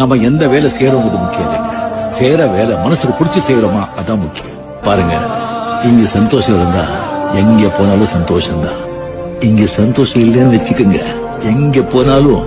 நம்ம எந்த வேலை செய்யறோங்கிறது முக்கியம் இல்லைங்க. செய்யற வேலை மனசுக்கு பிடிச்சி செய்யறோமா அதான் முக்கியம். பாருங்க, இங்க சந்தோஷம் இருந்தா எங்க போனாலும் சந்தோஷம் தான். இங்க சந்தோஷம் இல்லைன்னு வச்சுக்கோங்க, எங்க போனாலும்